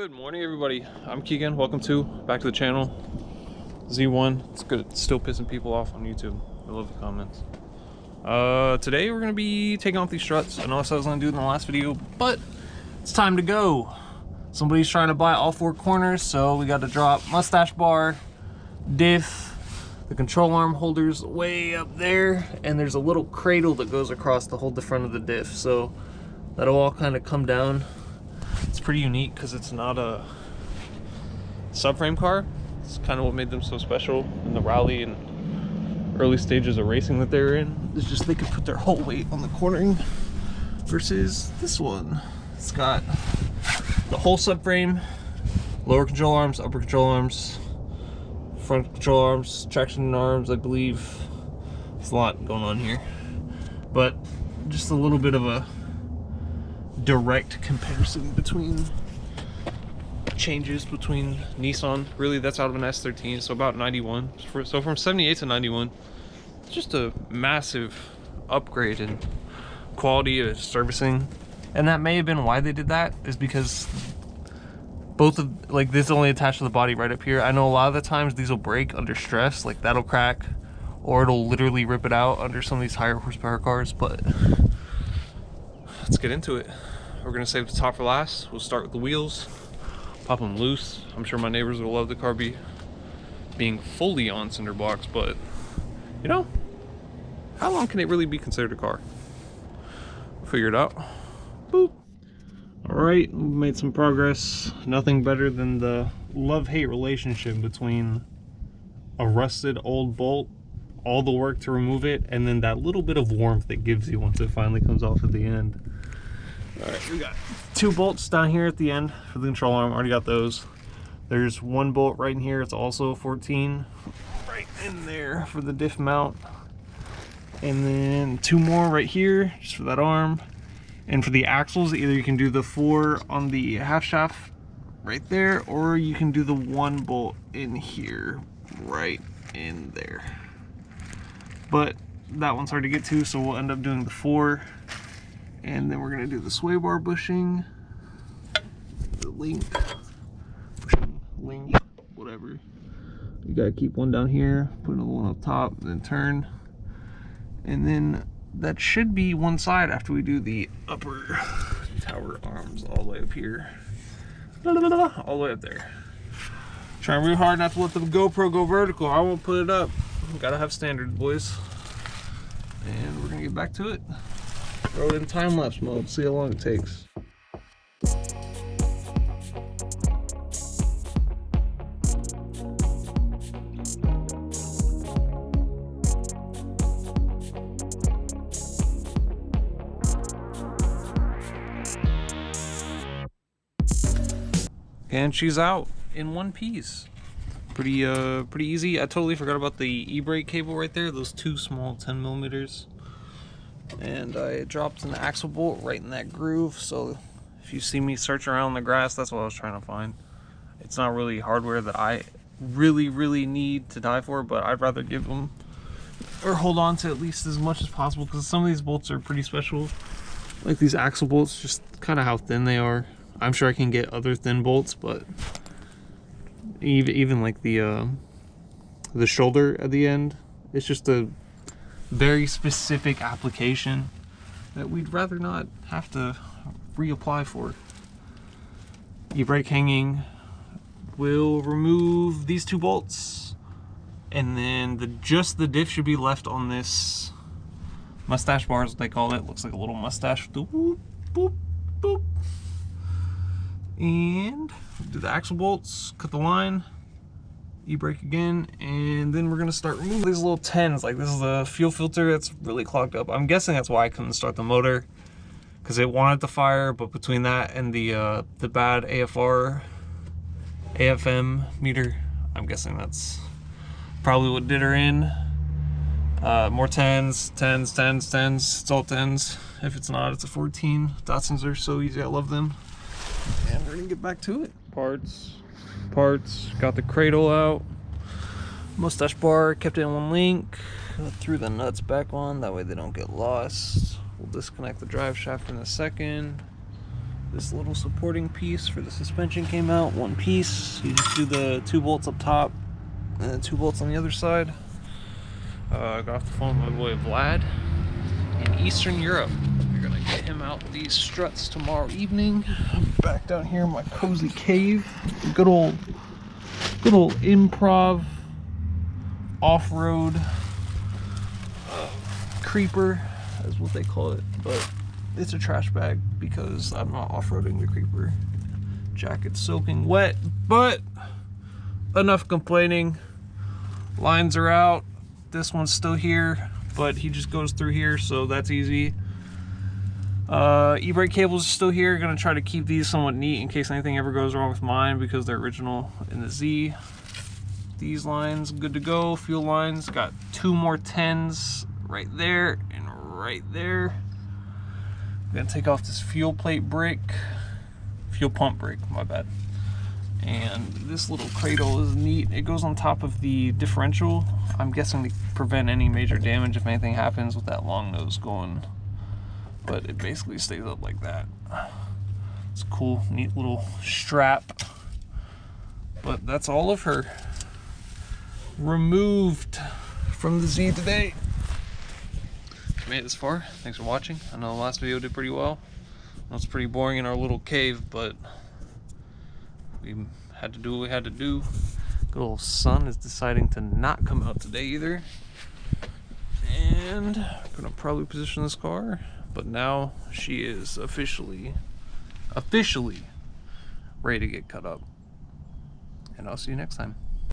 Good morning, everybody. I'm Keegan. Welcome back to the channel. Z1. It's good. It's still pissing people off on YouTube. I love the comments. Today we're gonna be taking off these struts. I know I said I was gonna do it in the last video, but it's time to go. Somebody's trying to buy all four corners, so we got to drop mustache bar, diff, the control arm holders way up there, and there's a little cradle that goes across to hold the front of the diff. So that'll all kind of come down. It's pretty unique because it's not a subframe car. It's kind of what made them so special in the rally and early stages of racing that they're in. It's just they could put their whole weight on the cornering versus this one. It's got the whole subframe, lower control arms, upper control arms, front control arms, traction arms, I believe. There's a lot going on here, but just a little bit of a direct comparison between changes between Nissan. Really, that's out of an S13, so about 91. So from 78 to 91, it's just a massive upgrade in quality of servicing. And that may have been why they did that, is because both of, like, this is only attached to the body right up here. I know a lot of the times these will break under stress, like that'll crack, or it'll literally rip it out under some of these higher horsepower cars. But let's get into it. We're gonna save the top for last. We'll start with the wheels, pop them loose. I'm sure my neighbors will love the car being fully on cinder blocks, but you know, how long can it really be considered a car? We'll figure it out. Boop. All right, we made some progress. Nothing better than the love-hate relationship between a rusted old bolt, all the work to remove it, and then that little bit of warmth it gives you once it finally comes off at the end. All right, we got two bolts down here at the end for the control arm. Already got those. There's one bolt right in here. It's also 14 right in there for the diff mount. And then two more right here just for that arm. And for the axles, either you can do the 4 on the half shaft right there, or you can do the one bolt in here right in there. But that one's hard to get to, so we'll end up doing the 4. And then we're gonna do the sway bar bushing, the link, bushing, link, whatever. You gotta keep one down here, put another one up top, then turn. And then that should be one side after we do the upper tower arms all the way up here. All the way up there. Trying real hard not to let the GoPro go vertical. I won't put it up. Gotta have standards, boys. And we're gonna get back to it. Throw it in time-lapse mode, see how long it takes. And she's out in one piece. Pretty easy. I totally forgot about the e-brake cable right there, those two small 10 millimeters. And I dropped an axle bolt right in that groove, so if you see me search around the grass, that's what I was trying to find. It's not really hardware that I really need to die for, but I'd rather give them or hold on to at least as much as possible, because some of these bolts are pretty special. Like these axle bolts, just kind of how thin they are. I'm sure I can get other thin bolts, but even like the shoulder at the end, it's just a very specific application that we'd rather not have to reapply for. E-brake hanging will remove these two bolts, and then just the diff should be left on this mustache bar, as they call it. Looks like a little mustache. Boop, boop, boop. And do the axle bolts, cut the line, e-brake again, and then we're gonna start removing these little 10s. Like, this is the fuel filter that's really clogged up. I'm guessing that's why I couldn't start the motor, because it wanted to fire, but between that and the bad AFM meter, I'm guessing that's probably what did her in. More 10s. It's all 10s. If it's not, it's a 14. Datsuns are so easy, I love them. And we're gonna get back to it. Parts, got the cradle out. Mustache bar, kept it in one link. Threw the nuts back on, that way they don't get lost. We'll disconnect the drive shaft in a second. This little supporting piece for the suspension came out, one piece. You just do the 2 bolts up top and then 2 bolts on the other side. I got off the phone with my boy Vlad in Eastern Europe. We're gonna get him out these struts tomorrow evening. I'm back down here in my cozy cave. Good old improv off-road creeper, is what they call it, but it's a trash bag because I'm not off-roading the creeper. Jacket's soaking wet, but enough complaining. Lines are out. This one's still here, but he just goes through here, so that's easy. E-brake cables are still here. Gonna try to keep these somewhat neat in case anything ever goes wrong with mine because they're original in the Z. These lines good to go. Fuel lines, got 2 more 10s right there and right there. I'm gonna take off this fuel plate brake, fuel pump brake, my bad. And this little cradle is neat. It goes on top of the differential. I'm guessing to prevent any major damage if anything happens with that long nose going. But it basically stays up like that. It's a cool, neat little strap. But that's all of her removed from the Z today. If you made it this far, thanks for watching. I know the last video did pretty well. I know it's pretty boring in our little cave, but we had to do what we had to do. Good old sun is deciding to not come out today either. And I'm gonna probably position this car, but now she is officially ready to get cut up. And I'll see you next time.